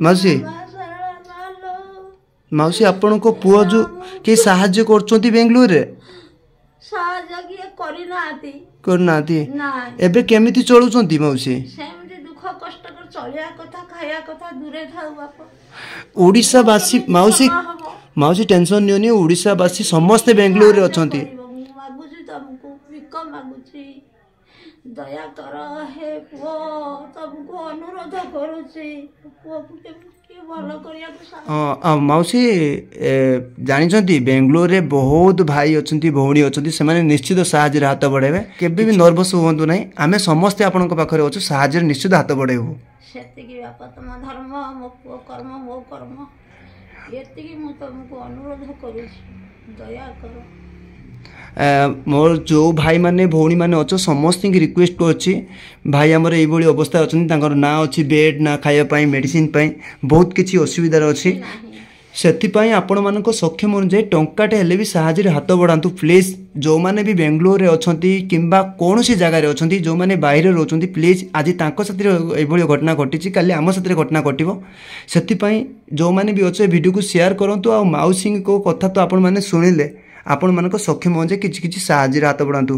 माउसी माउसी आपण को पुओ जो के साहाय्य करछोंती बेंगलुरु रे साहाय्य किए करना एबे केमिति चलुछोंती माउसी सेमति दुख कष्ट कर चलिया कथा खाया कथा दूरे थाउ बाप ओडिसा वासी माउसी माउसी टेंशन नियोनी ओडिसा वासी समस्त बेंगलुरु रे अछंती मागुची तुमको विक मागुची दया कर हे पुओ तुमको अनुरोध करूची पुओ के भलो करिया हाँ माउसी जानी बेंगलोर रे बहुत भाई अच्छा भौणी अच्छा से निश्चित साहय हाथ बढ़ेबे केबे भी नर्वस हूँ ना आम समस्ते आपण पाखे अच्छे साहय निश्चित हाथ बढ़ेबू सेतिकी बापा तुम धर्म मो पुओ कर्म मो कर्म एतिकी मु तुमको अनुरोध करूची दया करो मोर जो भाई माने भौणी माने अच्छे समस्त की रिक्वेस्ट करछि भाई आमर ये अवस्था अच्छा ना अच्छी बेड ना खाया मेडिसिन बहुत किसी असुविधा अच्छी से आपण मान सक्षम अनुसार टंकाटे हेले भी साहय हाथ बढ़ातु प्लीज जो मैंने भी बेंगलोर अच्छा कि कौन सी जगार अच्छा जो मैंने बाहर रोच प्लीज आज ये घटना घटी काली आम साथ घटना घटो से जो मैंने भी अच्छे वीडियो को शेयर करूँ आ माउसी को कथा तो आपण मैंने शुणिले आपण मान सक्षम अनुसार किसी साहय हाथ बढ़ातु।